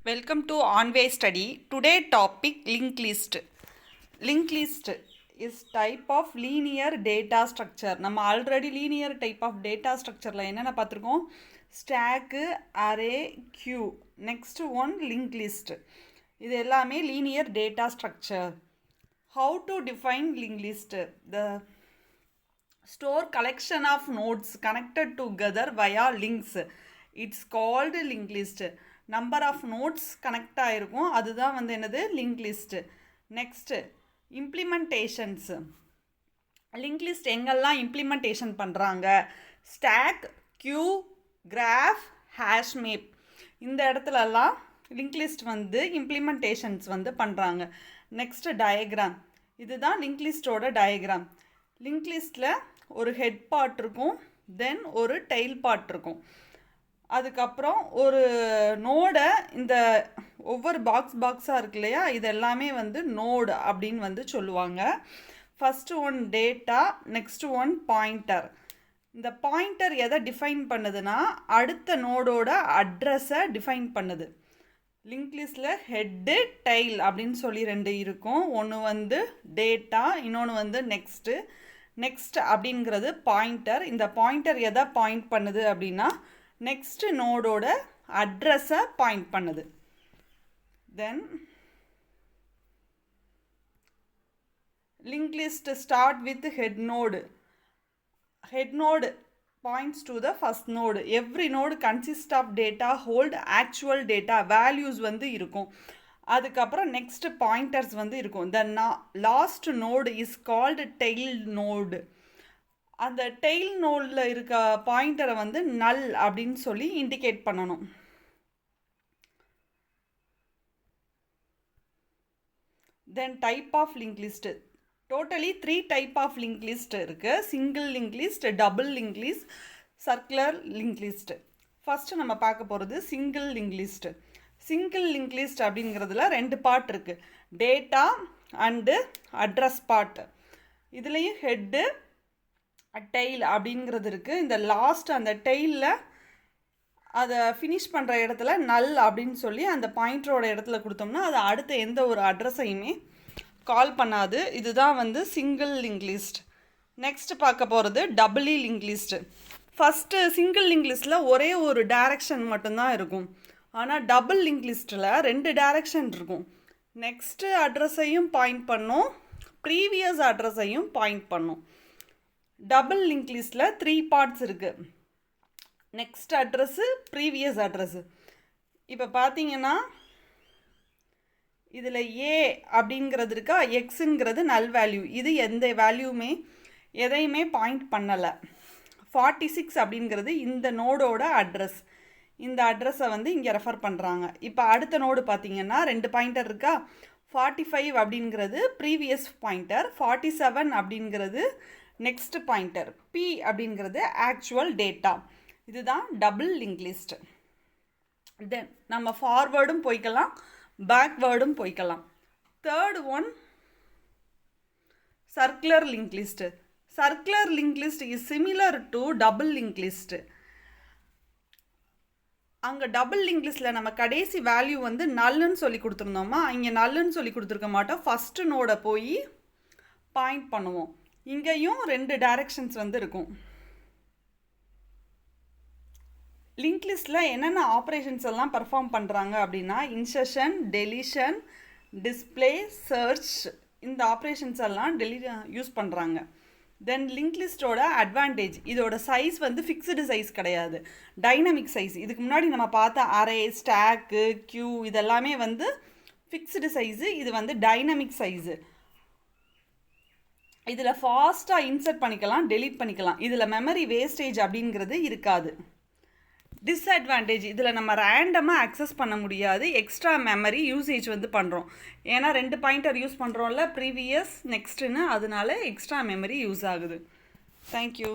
Welcome to On-Way Study. Today topic linked list. Linked list is type of linear data structure. நம்ம already linear type of data structureல என்னென்ன பார்த்துருக்கோம்? Stack, array, queue. Next one linked list. இது எல்லாமே linear data structure. How to define linked list? The store collection of nodes connected together via links. It's called linked list. Number of nodes connect ஆயிருக்கும் அதுதான் வந்து என்னது linked list. Next implementations. linked list எங்கெல்லாம் implementation பண்ணுறாங்க? stack, queue, graph, hash map. இந்த இடத்துலலாம் linked list வந்து implementations வந்து பண்ணுறாங்க. Next diagram. இதுதான் linked listோட diagram. linked listல ஒரு head part இருக்கும், then ஒரு tail part இருக்கும். அதுக்கப்புறம் ஒரு நோடை இந்த ஒவ்வொரு பாக்ஸாக இருக்கு இல்லையா, இது எல்லாமே வந்து நோடு அப்படின்னு வந்து சொல்லுவாங்க. First one data, next one pointer. இந்த பாயிண்டர் எதை டிஃபைன் பண்ணுதுன்னா அடுத்த நோடோட அட்ரஸை டிஃபைன் பண்ணுது. லிங்க் லிஸ்டில் ஹெட்டு டெய்ல் அப்படின்னு சொல்லி ரெண்டு இருக்கும். ஒன்று வந்து டேட்டா, இன்னொன்று வந்து நெக்ஸ்ட் அப்படிங்கிறது பாயிண்டர். இந்த பாயிண்டர் எதை பாயிண்ட் பண்ணுது அப்படின்னா நெக்ஸ்ட் நோடோட அட்ரஸை பாயிண்ட் பண்ணுது. Then link list start with head node. Head node points to the first node. Every node consist of data, hold actual data, values வந்து இருக்கும். அதுக்கப்புறம் நெக்ஸ்ட் பாயிண்டர்ஸ் வந்து இருக்கும். The last node is called tail node. அந்த tail நோடில் இருக்க பாயிண்டரை வந்து நல் அப்படின்னு சொல்லி இண்டிகேட் பண்ணணும். Then type of link list. Totally 3 type of link list இருக்குது. Single link list, double link list, circular link list. First நம்ம பார்க்க போகிறது single link list. Single link list அப்படிங்கிறதுல 2 பார்ட் இருக்குது, டேட்டா அண்டு அட்ரஸ் பார்ட். இதுலேயும் head tail அப்படிங்கிறது இருக்குது. இந்த லாஸ்ட் அந்த டெய்லில் அதை ஃபினிஷ் பண்ணுற இடத்துல நல் அப்படின்னு சொல்லி அந்த பாயிண்டரோட இடத்துல கொடுத்தோம்னா அது அடுத்த எந்த ஒரு அட்ரஸையுமே கால் பண்ணாது. இதுதான் வந்து சிங்கிள் லிங்க் லிஸ்ட். நெக்ஸ்ட் பார்க்க போகிறது doubly link list. First single link லிஸ்ட்டில் ஒரே ஒரு டைரக்ஷன் மட்டும்தான் இருக்கும். ஆனால் டபுள் லிங்க் லிஸ்ட்டில் 2 டைரக்ஷன் இருக்கும். நெக்ஸ்ட்டு அட்ரஸையும் பாயிண்ட் பண்ணும், ப்ரீவியஸ் அட்ரஸையும் பாயிண்ட் பண்ணும். டபுள் லிங்க் லிஸ்ட்டில் 3 பார்ட்ஸ் இருக்குது. Next address, previous address. இப்போ பார்த்தீங்கன்னா இதில் ஏ அப்படிங்கிறது இருக்கா, எக்ஸுங்கிறது நல் வேல்யூ. இது எந்த வேல்யூமே எதையுமே பாயிண்ட் பண்ணலை. 46 அப்படிங்கிறது இந்த நோடோட அட்ரஸ். இந்த அட்ரஸை வந்து இங்கே ரெஃபர் பண்ணுறாங்க. இப்போ அடுத்த நோடு பார்த்தீங்கன்னா 2 பாயிண்டர் இருக்கா. 45 அப்படிங்கிறது ப்ரீவியஸ் பாயிண்டர், 47 அப்படிங்கிறது நெக்ஸ்ட் பாயிண்டர், பி அப்படிங்கிறது ஆக்சுவல் டேட்டா. இதுதான் டபுள் லிங்க் லிஸ்ட். தென் நம்ம ஃபார்வேர்டும் போய்க்கலாம், பேக்வேர்டும் போய்க்கலாம். Third one circular link list. Circular link list is similar to double link list. அங்கே டபுள் லிங்க் லிஸ்ட்டில் நம்ம கடைசி வேல்யூ வந்து நல்லுன்னு சொல்லி கொடுத்துருந்தோமா, இங்கே நல்லுன்னு சொல்லி கொடுத்துருக்க மாட்டோம். ஃபஸ்ட்டு நோடை போய் பாயிண்ட் பண்ணுவோம். இங்கேயும் 2 டைரக்ஷன்ஸ் வந்து இருக்கும். லிங்க் லிஸ்ட்டில் என்னென்ன ஆப்ரேஷன்ஸ் எல்லாம் பர்ஃபார்ம் பண்ணுறாங்க அப்படின்னா இன்சர்ஷன், டெலிஷன், டிஸ்பிளே, சர்ச், இந்த ஆப்ரேஷன்ஸ் எல்லாம் யூஸ் பண்ணுறாங்க. தென் லிங்க் லிஸ்ட்டோட அட்வான்டேஜ், இதோட சைஸ் வந்து ஃபிக்ஸ்டு சைஸ் கிடையாது, டைனமிக் சைஸ். இதுக்கு முன்னாடி நம்ம பார்த்த அரே, ஸ்டாக்கு, கியூ இதெல்லாமே வந்து ஃபிக்ஸ்டு சைஸு. இது வந்து டைனமிக் சைஸு. இதில் ஃபாஸ்ட்டாக இன்சர்ட் பண்ணிக்கலாம், டெலீட் பண்ணிக்கலாம். இதில் மெமரி வேஸ்டேஜ் அப்படிங்கிறது இருக்காது. டிஸ்அட்வான்டேஜ், இதில் நம்ம ரேண்டமாக அக்சஸ் பண்ண முடியாது, எக்ஸ்ட்ரா மெமரி யூசேஜ் வந்து பண்ணுறோம். ஏன்னா 2 பாயிண்டர் யூஸ் பண்ணுறோம்ல, ப்ரீவியஸ் நெக்ஸ்ட்டுன்னு, அதனால எக்ஸ்ட்ரா மெமரி யூஸ் ஆகுது. தேங்க்யூ.